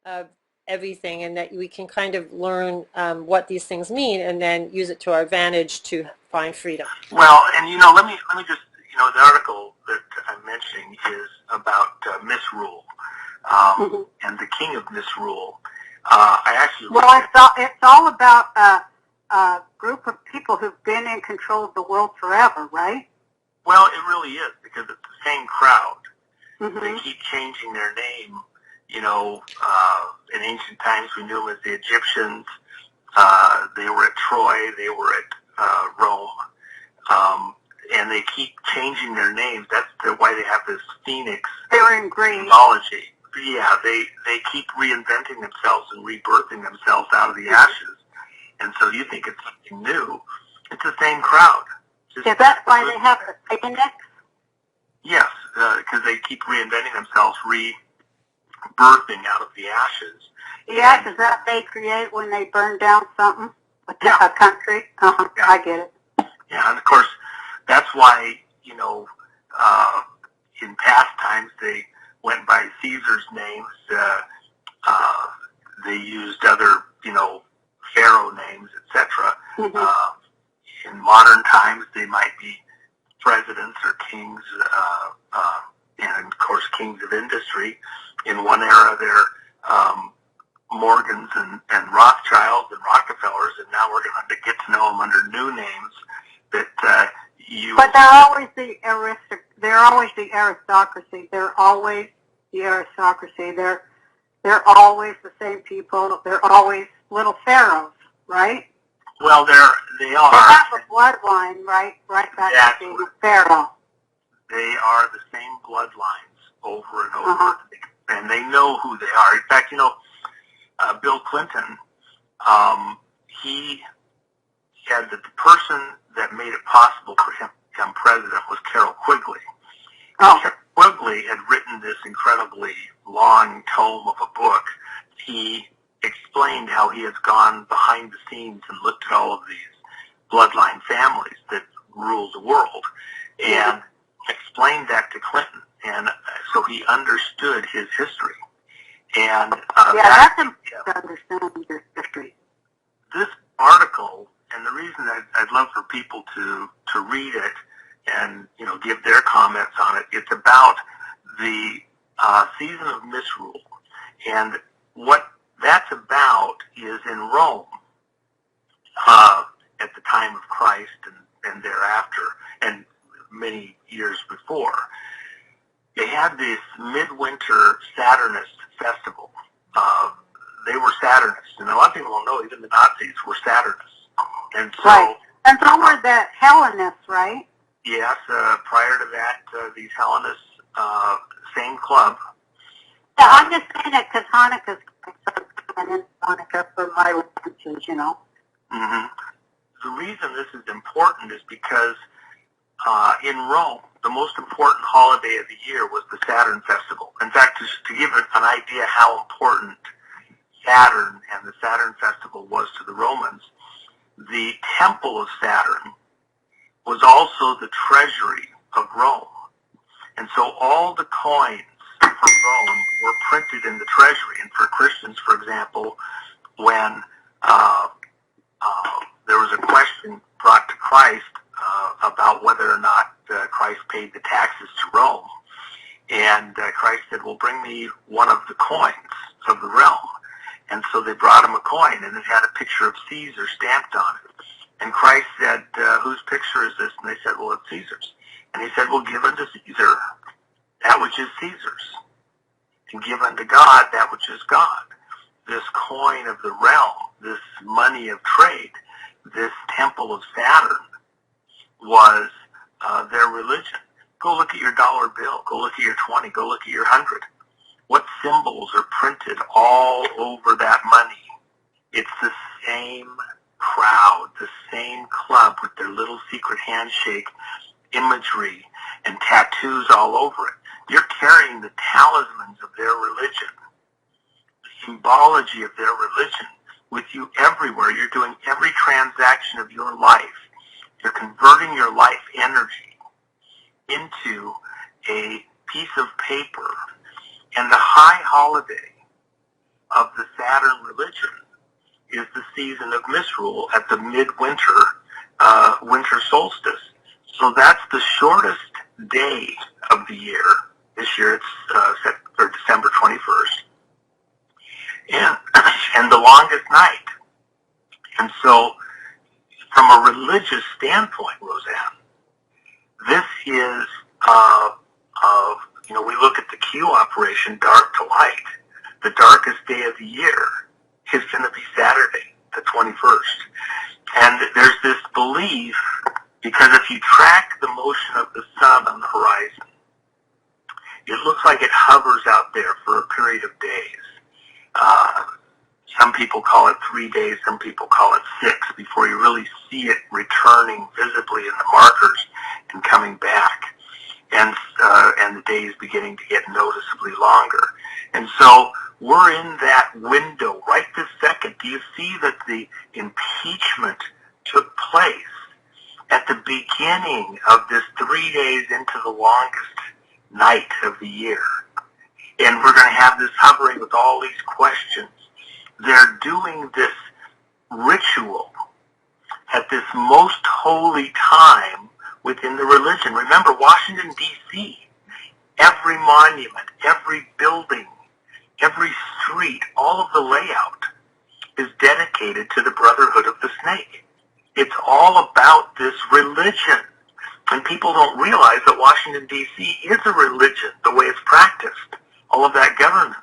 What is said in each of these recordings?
of everything, and that we can kind of learn what these things mean and then use it to our advantage to find freedom. Well, and let me just, the article that I'm mentioning is about misrule and the king of misrule. I actually it's all about a group of people who've been in control of the world forever, right? Well, it really is, because it's the same crowd. Mm-hmm. They keep changing their name. In ancient times we knew them as the Egyptians. They were at Troy. They were at Rome. And they keep changing their names. That's why they have this phoenix symbology. Yeah, they keep reinventing themselves and rebirthing themselves out of the ashes. And so you think it's something new. It's the same crowd. Is that why they have the phoenix? Yes, because they keep reinventing themselves, rebirthing out of the ashes. The ashes that they create when they burn down something, a country. Yeah. I get it. Yeah, and of course, that's why, in past times they went by Caesar's names. They used other, pharaoh names, etc. In modern times, they might be presidents or kings, and of course, kings of industry. In one era, they're Morgans and Rothschilds and Rockefellers, and now we're going to get to know them under new names that you. But they're always the aristocracy. They're always the aristocracy. They're always the same people. They're always little pharaohs, right? Well, they are. They have a bloodline, right back to being a pharaoh. They are the same bloodlines over and over, and they know who they are. In fact, Bill Clinton, he said that the person that made it possible for him to become president was Carroll Quigley. Carroll Quigley had written this incredibly long tome of a book. He explained how he has gone behind the scenes and looked at all of these bloodline families that rule the world and explained that to Clinton. And so he understood his history. And that's important to understand your history. This article, and the reason I'd love for people to read it and give their comments on it, it's about the season of misrule. And what that's about is in Rome at the time of Christ and thereafter, and many years before. They had this midwinter Saturnist festival. They were Saturnists, and a lot of people don't know even the Nazis were Saturnists. And so, right. And so were the Hellenists, right? Yes. Prior to that, these Hellenists, same club. Yeah, I'm just saying it because Hanukkah's and Hanukkah for my references, Mm-hmm. The reason this is important is because in Rome, the most important holiday of the year was the Saturn Festival. In fact, to give an idea how important Saturn and the Saturn Festival was to the Romans, the Temple of Saturn was also the treasury of Rome. And so all the coins for Rome were printed in the treasury. And for Christians, for example, when there was a question brought to Christ about whether or not Christ paid the taxes to Rome. And Christ said, well, bring me one of the coins of the realm. And so they brought him a coin, and it had a picture of Caesar stamped on it. And Christ said, whose picture is this? And they said, well, it's Caesar's. And he said, well, give unto Caesar that which is Caesar's, and give unto God that which is God. This coin of the realm, this money of trade, this temple of Saturn was their religion. Go look at your dollar bill. Go look at your 20. Go look at your 100. What symbols are printed all over that money? It's the same crowd, the same club with their little secret handshake imagery and tattoos all over it. You're carrying the talismans of their religion, the symbology of their religion with you everywhere. You're doing every transaction of your life. You're converting your life energy into a piece of paper. And the high holiday of religion is the season of misrule at the midwinter winter solstice. So that's the shortest day of the year. This year it's December 21st, and the longest night. And so, from a religious standpoint, Roseanne, this is we look at the Q operation, dark to light. The darkest day of the year is going to be Saturday, the 21st. And there's this belief, because if you track the motion of the sun on the horizon, it looks like it hovers out there for a period of days. Some people call it 3 days, some people call it 6, before you really see it returning visibly in the markers and coming back, and the days beginning to get noticeably longer. And so we're in that window right this second. Do you see that the impeachment took place at the beginning of this 3 days into the longest night of the year? And we're going to have this hovering with all these questions. They're doing this ritual at this most holy time within the religion. Remember, Washington, D.C., every monument, every building, every street, all of the layout is dedicated to the Brotherhood of the Snake. It's all about this religion. And people don't realize that Washington, D.C. is a religion, the way it's practiced, all of that governance.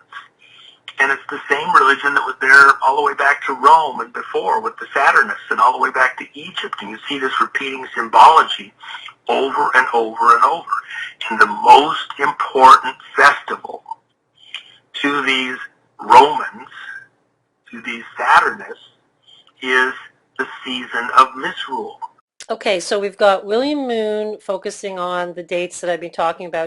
And it's the same religion that was there all the way back to Rome and before with the Saturnists, and all the way back to Egypt. And you see this repeating symbology over and over and over. And the most important festival to these Romans, to these Saturnists, is the season of misrule. Okay, so we've got William Moon focusing on the dates that I've been talking about.